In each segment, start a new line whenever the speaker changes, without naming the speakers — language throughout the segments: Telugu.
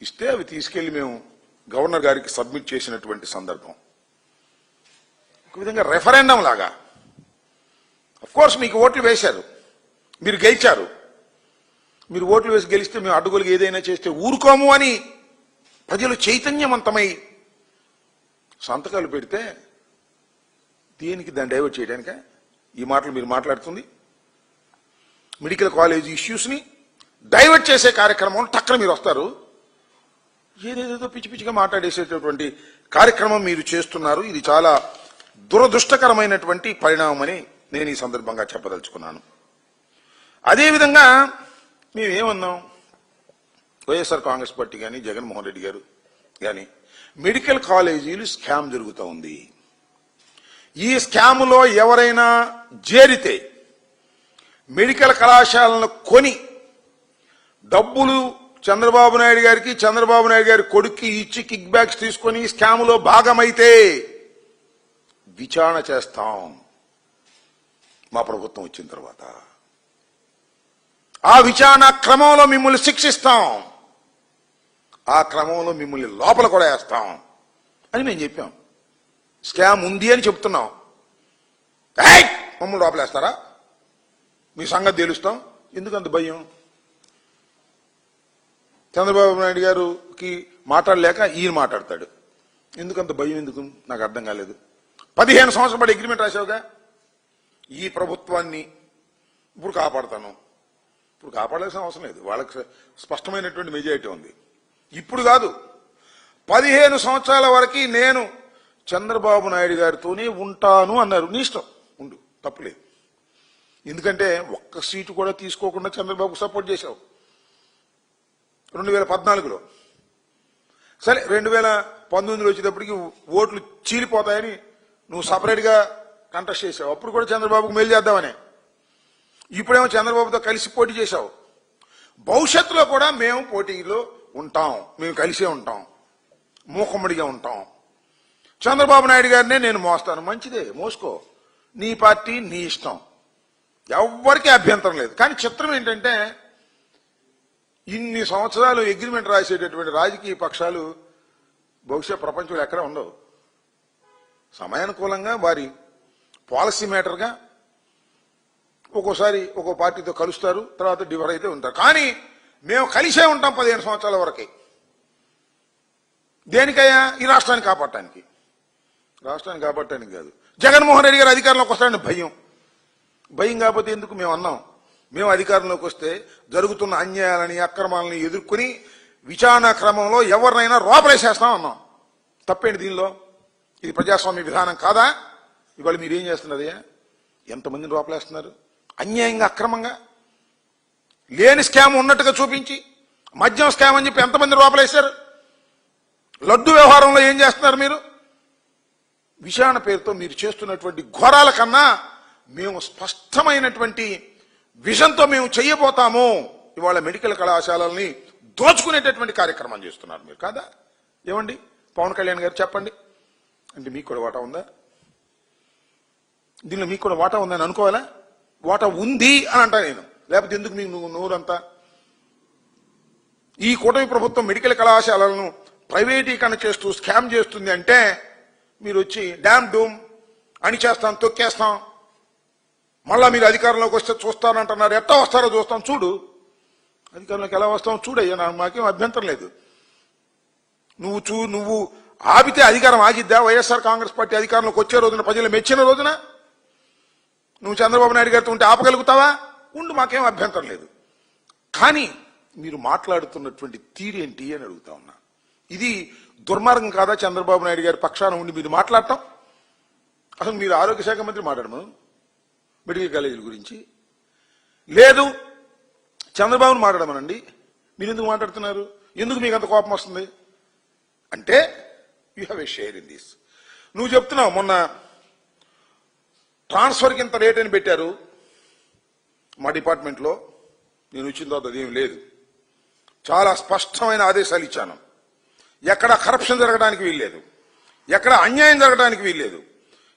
ఇస్తే అవి తీసుకెళ్లి మేము గవర్నర్ గారికి సబ్మిట్ చేసినటువంటి సందర్భం. ఒక విధంగా రెఫరెండం లాగా. కోర్స్ మీకు ఓట్లు వేశారు, మీరు గెలిచారు. మీరు ఓట్లు వేసి గెలిస్తే మేము అడ్డుగోలుగా ఏదైనా చేస్తే ఊరుకోము అని ప్రజలు చైతన్యవంతమై సంతకాలు పెడితే దేనికి దాన్ని డైవర్ట్ చేయడానిక ఈ మాటలు మీరు మాట్లాడుతుంది? మెడికల్ కాలేజ్ ఇష్యూస్ని డైవర్ట్ చేసే కార్యక్రమం టక్కన మీరు వస్తారు. ఏదేదో పిచ్చి పిచ్చిగా మాట్లాడేసేటటువంటి కార్యక్రమం మీరు చేస్తున్నారు. ఇది చాలా దురదృష్టకరమైనటువంటి పరిణామం అని నేను ఈ సందర్భంగా చెప్పదలుచుకున్నాను. అదేవిధంగా మేమేమన్నాం, వైఎస్ఆర్ కాంగ్రెస్ పార్టీ కానీ జగన్మోహన్ రెడ్డి గారు కానీ మెడికల్ కాలేజీలు స్కామ్ జరుగుతూ ఉంది. ఈ స్కాములో ఎవరైనా చేరితే మెడికల్ కళాశాలను కొని డబ్బులు చంద్రబాబు నాయుడు గారికి, చంద్రబాబు నాయుడు గారి కొడుక్కి ఇచ్చి కిక్ బ్యాక్స్ తీసుకొని స్కాములో భాగమైతే విచారణ చేస్తాం మా ప్రభుత్వం వచ్చిన తర్వాత. ఆ విచారణ క్రమంలో మిమ్మల్ని శిక్షిస్తాం, ఆ క్రమంలో మిమ్మల్ని లోపల కూడా వేస్తాం అని మేము చెప్పాం. స్కామ్ ఉంది అని చెప్తున్నాం. మమ్మల్ని లోపలేస్తారా? మీ సంగతి తెలుస్తాం. ఎందుకంత భయం? చంద్రబాబు నాయుడు గారికి మాట్లాడలేక ఈయన మాట్లాడతాడు. ఎందుకంత భయం? ఎందుకు నాకు అర్థం కాలేదు. 15 సంవత్సరాల పాటు అగ్రిమెంట్ రాశావుగా, ఈ ప్రభుత్వాన్ని ఇప్పుడు కాపాడుతాను. ఇప్పుడు కాపాడాల్సిన అవసరం లేదు, వాళ్ళకి స్పష్టమైనటువంటి మెజారిటీ ఉంది. ఇప్పుడు కాదు, 15 సంవత్సరాల వరకు నేను చంద్రబాబు నాయుడు గారితోనే ఉంటాను అన్నారు. నీ ఇష్టం, ఉండు, తప్పులేదు. ఎందుకంటే ఒక్క సీటు కూడా తీసుకోకుండా చంద్రబాబుకు సపోర్ట్ చేశావు 2014లో. సరే 2019లో వచ్చేటప్పటికి ఓట్లు చీలిపోతాయని నువ్వు సపరేట్గా కంటెస్ట్ చేశావు. అప్పుడు కూడా చంద్రబాబుకు మేలు చేద్దామని. ఇప్పుడేమో చంద్రబాబుతో కలిసి పోటీ చేశావు. భవిష్యత్తులో కూడా మేము పోటీలో ఉంటాం, మేము కలిసే ఉంటాం, మూకమ్మడిగా ఉంటాం. చంద్రబాబు నాయుడు గారినే నేను మోస్తాను. మంచిదే, మోసుకో, నీ పార్టీ నీ ఇష్టం, ఎవ్వరికీ అభ్యంతరం లేదు. కానీ చిత్రం ఏంటంటే ఇన్ని సంవత్సరాలు అగ్రిమెంట్ రాసేటటువంటి రాజకీయ పక్షాలు బహుశా ప్రపంచంలో ఎక్కడ ఉండవు. సమయానుకూలంగా వారి పాలసీ మేటర్గా ఒక్కోసారి ఒక్కో పార్టీతో కలుస్తారు, తర్వాత డివర్ అయితే ఉంటారు. కానీ మేము కలిసే ఉంటాం 15 సంవత్సరాల వరకే. దేనికయ్యా? ఈ రాష్ట్రాన్ని కాపాడటానికి. రాష్ట్రాన్ని కాపాడటానికి కాదు, జగన్మోహన్ రెడ్డి గారు అధికారంలోకి వస్తాడని భయం. భయం కాకపోతే ఎందుకు? మేము అన్నాం, మేము అధికారంలోకి వస్తే జరుగుతున్న అన్యాయాలని, అక్రమాలని ఎదుర్కొని విచారణ క్రమంలో ఎవరినైనా లోపలేసేస్తాం అన్నాం. తప్పేంటి దీనిలో? ఇది ప్రజాస్వామ్య విధానం కాదా? ఇవాళ మీరేం చేస్తున్నదయ్యా? ఎంతమందిని లోపలేస్తున్నారు అన్యాయంగా, అక్రమంగా? లేని స్కామ్ ఉన్నట్టుగా చూపించి మద్యం స్కామ్ అని చెప్పి ఎంతమంది లోపలేశారు? లడ్డు వ్యవహారంలో ఏం చేస్తున్నారు మీరు? విచారణ పేరుతో మీరు చేస్తున్నటువంటి ఘోరాల కన్నా మేము స్పష్టమైనటువంటి విజన్తో మేము చెయ్యబోతాము. ఇవాళ మెడికల్ కళాశాలల్ని దోచుకునేటటువంటి కార్యక్రమం చేస్తున్నారు మీరు కాదా? ఏమండి పవన్ కళ్యాణ్ గారు చెప్పండి. అంటే మీకు కూడా వాటా ఉందా దీనిలో? మీకు కూడా వాటా ఉందని అనుకోవాలా? వాటా ఉంది అని అంటా నేను, లేకపోతే ఎందుకు మీకు నూరంతా? ఈ కూటమి ప్రభుత్వం మెడికల్ కళాశాలలను ప్రైవేటీకరణ చేస్తూ స్కామ్ చేస్తుంది అంటే మీరు వచ్చి డ్యామ్ డూమ్ అని చేస్తాం, తొక్కేస్తాం, మళ్ళా మీరు అధికారంలోకి వస్తే చూస్తానంటున్నారు. ఎట్టా వస్తారో చూస్తాం, చూడు. అధికారంలోకి ఎలా వస్తాం చూడయ్యా, మాకేం అభ్యంతరం లేదు. నువ్వు ఆపితే అధికారం ఆగిద్దా? వైఎస్ఆర్ కాంగ్రెస్ పార్టీ అధికారంలోకి వచ్చే రోజున, ప్రజలు మెచ్చిన రోజున నువ్వు చంద్రబాబు నాయుడు గారితో ఉంటే ఆపగలుగుతావా? ఉండు, మాకేం అభ్యంతరం లేదు. కానీ మీరు మాట్లాడుతున్నటువంటి తీరేంటి అని అడుగుతా ఉన్నా. ఇది దుర్మార్గం కాదా? చంద్రబాబు నాయుడు గారి పక్షాన ఉండి మీరు మాట్లాడటం. అసలు మీరు ఆరోగ్య శాఖ మంత్రి మాట్లాడమను మెడికల్ కాలేజీల గురించి, లేదు చంద్రబాబును మాట్లాడమనండి. మీరు ఎందుకు మాట్లాడుతున్నారు? ఎందుకు మీకు అంత కోపం వస్తుంది? అంటే you have a share in this. నువ్వు చెప్తున్నావు మొన్న ట్రాన్స్ఫర్కి ఇంత రేట్ అని పెట్టారు మా డిపార్ట్మెంట్లో. నేను వచ్చిన తర్వాత అదేం లేదు, చాలా స్పష్టమైన ఆదేశాలు ఇచ్చాను. ఎక్కడ కరప్షన్ జరగడానికి వీల్లేదు, ఎక్కడ అన్యాయం జరగడానికి వీల్లేదు,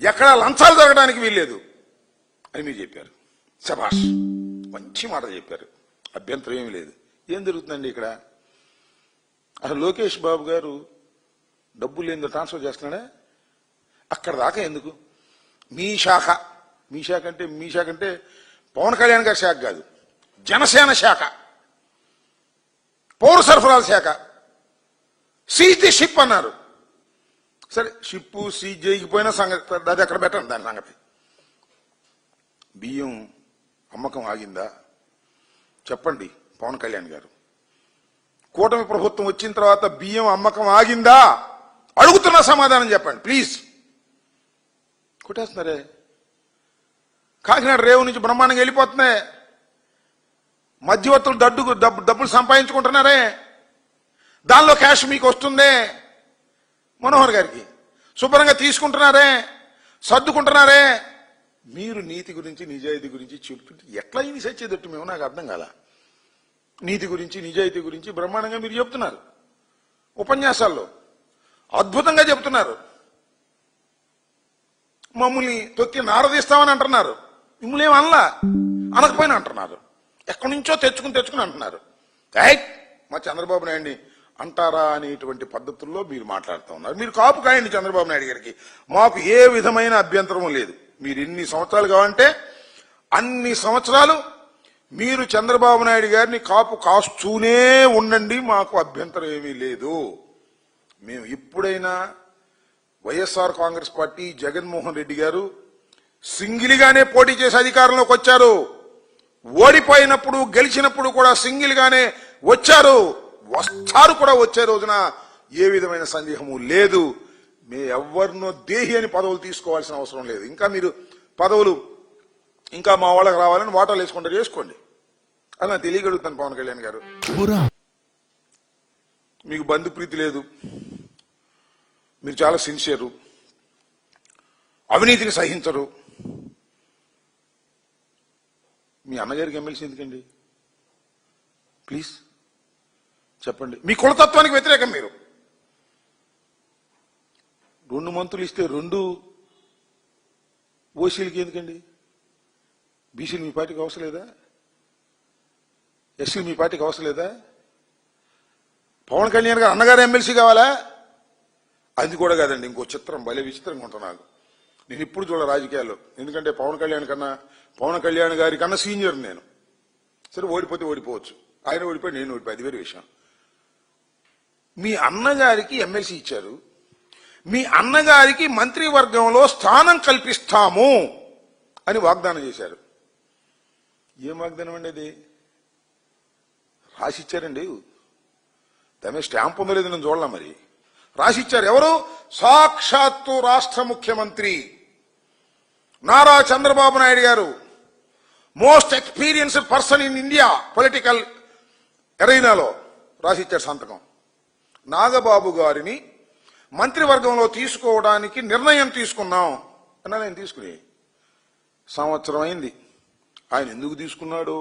ఎక్కడ లంచాలు జరగడానికి వీల్లేదు అని మీరు చెప్పారు. శభాష్, మంచి మాట చెప్పారు, అభ్యంతరం ఏమీ లేదు. ఏం జరుగుతుందండి ఇక్కడ? అసలు లోకేష్ బాబు గారు డబ్బులు ఏందో ట్రాన్స్ఫర్ చేస్తున్నాడా? అక్కడ దాకా ఎందుకు? మీ శాఖ అంటే పవన్ కళ్యాణ్ గారి శాఖ కాదు, జనసేన శాఖ, పౌర సరఫరాల శాఖ. సీజ్ ది షిప్ అన్నారు. సరే, షిప్ సీజ్ చేయకపోయినా సంగతి అది అక్కడ పెట్టండి. దాని సంగతి బియ్యం అమ్మకం ఆగిందా చెప్పండి పవన్ కళ్యాణ్ గారు. కూటమి ప్రభుత్వం వచ్చిన తర్వాత బియ్యం అమ్మకం ఆగిందా అడుగుతున్న సమాధానం చెప్పండి ప్లీజ్. కొట్టేస్తున్నారే, కాకినాడ రేవు నుంచి బ్రహ్మాండంగా వెళ్ళిపోతున్నాయి. మధ్యవర్తులు డబ్బులు సంపాదించుకుంటున్నారే, దానిలో క్యాష్ మీకు వస్తుందే. మనోహర్ గారికి శుభ్రంగా తీసుకుంటున్నారే, సర్దుకుంటున్నారే. మీరు నీతి గురించి నిజాయితీ గురించి చెప్తుంటే ఎట్లా ఇది సచ్చేదట్టు మేము నాకు అర్థం కాల. నీతి గురించి నిజాయితీ గురించి బ్రహ్మాండంగా మీరు చెప్తున్నారు, ఉపన్యాసాల్లో అద్భుతంగా చెప్తున్నారు. మమ్మల్ని తొక్కి నారదీస్తామని అంటున్నారు. మిమ్మల్ని ఏం అనకపోయినా అంటున్నారు. ఎక్కడి నుంచో తెచ్చుకుని అంటున్నారు. మా చంద్రబాబు నాయుడిని అంటారా అనేటువంటి పద్ధతుల్లో మీరు మాట్లాడుతూ ఉన్నారు. మీరు కాపు కాయండి చంద్రబాబు నాయుడు గారికి, మాకు ఏ విధమైన అభ్యంతరం లేదు. మీరు ఎన్ని సంవత్సరాలు కావాలంటే అన్ని సంవత్సరాలు మీరు చంద్రబాబు నాయుడు గారిని కాపు కాస్తూనే ఉండండి, మాకు అభ్యంతరం ఏమీ లేదు. మేము ఇప్పుడైనా వైఎస్ఆర్ కాంగ్రెస్ పార్టీ జగన్మోహన్ రెడ్డి గారు సింగిల్గానే పోటీ చేసి అధికారంలోకి వచ్చారు. ఓడిపోయినప్పుడు గెలిచినప్పుడు కూడా సింగిల్గానే వచ్చారు, వస్తారు కూడా వచ్చే రోజున ఏ విధమైన సందేహము లేదు. మే ఎవరినో దేహి అని పదవులు తీసుకోవాల్సిన అవసరం లేదు. ఇంకా మీరు పదవులు ఇంకా మా వాళ్ళకి రావాలని వాటాలు వేసుకుంటారు, చేసుకోండి. అలా తెలియగలుగుతాను పవన్ కళ్యాణ్ గారు. మీకు బంధుప్రీతి లేదు, మీరు చాలా సిన్సియరు, అవినీతిని సహించరు. మీ అన్నగారికి ఎమ్మెల్సీ ఎందుకండి ప్లీజ్ చెప్పండి. మీ కులతత్వానికి వ్యతిరేకం మీరు. 2 మంత్రులు ఇస్తే 2 ఓసీలకి ఎందుకండి? బీసీలు మీ పార్టీకి అవసరం లేదా? ఎస్సీలు మీ పార్టీకి అవసరం లేదా? పవన్ కళ్యాణ్ గారు అన్నగారు ఎమ్మెల్సీ కావాలా? అది కూడా కాదండి. ఇంకో చిత్రం, భలే విచిత్రంగా ఉంటాను నాకు. నేను ఇప్పుడు చూడ రాజకీయాల్లో, ఎందుకంటే పవన్ కళ్యాణ్ గారి కన్నా సీనియర్ నేను. సరే, ఓడిపోతే ఓడిపోవచ్చు, ఆయన ఓడిపోయి నేను ఓడిపోయి, అది వేరే విషయం. మీ అన్నగారికి ఎమ్మెల్సీ ఇచ్చారు, మీ అన్నగారికి మంత్రివర్గంలో స్థానం కల్పిస్తాము అని వాగ్దానం చేశారు. ఏం వాగ్దానం అండి అది? రాసిచ్చారండి. దాని మీద స్టాంప్ ఉందో లేదు నేను చూడలే. మరి రాసిచ్చారు. ఎవరు? సాక్షాత్తు రాష్ట్ర ముఖ్యమంత్రి Nara Chandrababu Naidu garu, most experienced person in India political ఎరీనాలో రాసిచ్చారు సంతకం. నాగబాబు గారిని మంత్రివర్గంలో తీసుకోవడానికి నిర్ణయం తీసుకున్నాం అన్నా. నేను తీసుకుని సంవత్సరం అయింది. ఆయన ఎందుకు తీసుకున్నాడో,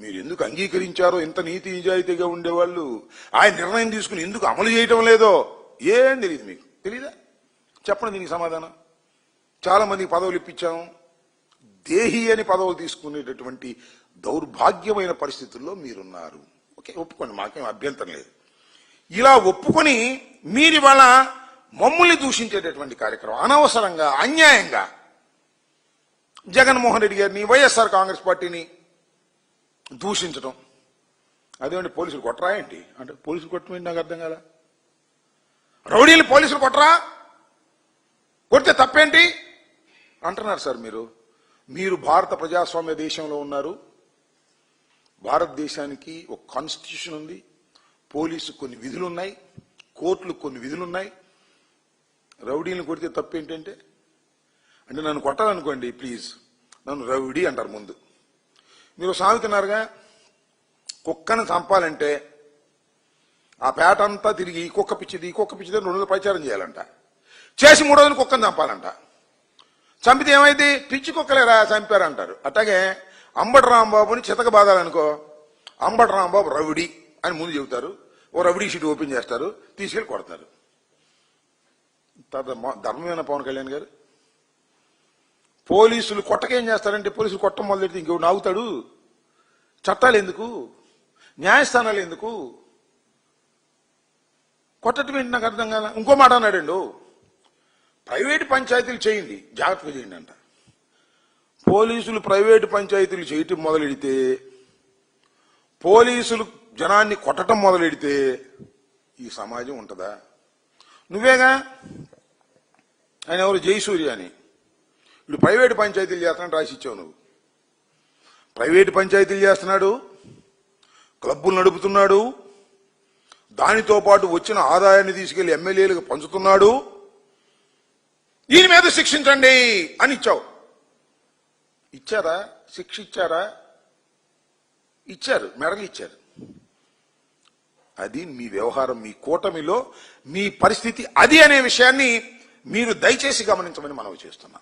మీరు ఎందుకు అంగీకరించారో, ఇంత నీతి నిజాయితీగా ఉండేవాళ్ళు ఆయన నిర్ణయం తీసుకుని ఎందుకు అమలు చేయటం లేదో ఏం తెలియదు. మీకు తెలీదా? చెప్పండి దీనికి సమాధానం. చాలా మందికి పదవులు ఇప్పించాము, దేహి అని పదవులు తీసుకునేటటువంటి దౌర్భాగ్యమైన పరిస్థితుల్లో మీరున్నారు. ఓకే, ఒప్పుకోండి, మాకేం అభ్యంతరం లేదు. ఇలా ఒప్పుకొని మీరు ఇవాళ మమ్మల్ని దూషించేటటువంటి కార్యక్రమం, అనవసరంగా అన్యాయంగా జగన్మోహన్ రెడ్డి గారిని, వైఎస్ఆర్ కాంగ్రెస్ పార్టీని దూషించడం. అదేమంటే పోలీసులు కొట్టరా ఏంటి అంటే, పోలీసులు కొట్టమేంటి నాకు అర్థం కదా. రౌడీలు పోలీసులు కొట్టరా, కొడితే తప్పేంటి అంటున్నారు సార్. మీరు భారత ప్రజాస్వామ్య దేశంలో ఉన్నారు. భారతదేశానికి ఒక కాన్స్టిట్యూషన్ ఉంది, పోలీసు కొన్ని విధులు ఉన్నాయి, కోర్టులు కొన్ని విధులు ఉన్నాయి. రౌడీలను కొడితే తప్పేంటంటే, అంటే నన్ను కొట్టాలనుకోండి ప్లీజ్, నన్ను రౌడీ అంటారు ముందు. మీరు సాగుతున్నారుగా, కుక్కను చంపాలంటే ఆ పేట అంతా తిరిగి ఈ కుక్క పిచ్చిది 2 రోజులు ప్రచారం చేయాలంట. చేసి 3 రోజులు కుక్కను చంపాలంట. చంపితే ఏమైంది? పిచ్చి కుక్కలేరా చంపారంటారు. అట్లాగే అంబటి రాంబాబుని చితక బాధాలనుకో, అంబటి రాంబాబు రౌడీ అని ముందు చెబుతారు, ఓ రౌడీ షీట్ ఓపెన్ చేస్తారు, తీసుకెళ్లి కొడతారు. ధర్మమైన పవన్ కళ్యాణ్ గారు పోలీసులు కొట్టకేం చేస్తారంటే, పోలీసులు కొట్టం మొదలెడితే ఇంకెవడు నాగుతాడు? చట్టాలు ఎందుకు? న్యాయస్థానాలు ఎందుకు? కొట్టడం ఏంటి నాకు అర్థం కాదా. ఇంకో మాట అన్నాడండు, ప్రైవేటు పంచాయతీలు చేయండి, జాగ్రత్తగా చేయండి అంట. పోలీసులు ప్రైవేటు పంచాయతీలు చేయటం మొదలెడితే, పోలీసులు జనాన్ని కొట్టడం మొదలెడితే ఈ సమాజం ఉంటుందా? నువ్వేగా ఆయన ఎవరు, జయసూర్య అని, ఇప్పుడు ప్రైవేటు పంచాయతీలు చేస్తున్నాడు రాసిచ్చావు నువ్వు. ప్రైవేటు పంచాయతీలు చేస్తున్నాడు, క్లబ్బులు నడుపుతున్నాడు, దానితో పాటు వచ్చిన ఆదాయాన్ని తీసుకెళ్లి ఎమ్మెల్యేలకు పంచుతున్నాడు, దీని మీద శిక్షించండి అని ఇచ్చావు. ఇచ్చారా? శిక్ష ఇచ్చారా? ఇచ్చారు, మెడలు ఇచ్చారు. అది మీ వ్యవహారం, మీ కూటమిలో మీ పరిస్థితి అది అనే విషయాన్ని మీరు దయచేసి గమనించమని మనవి చేస్తున్నా.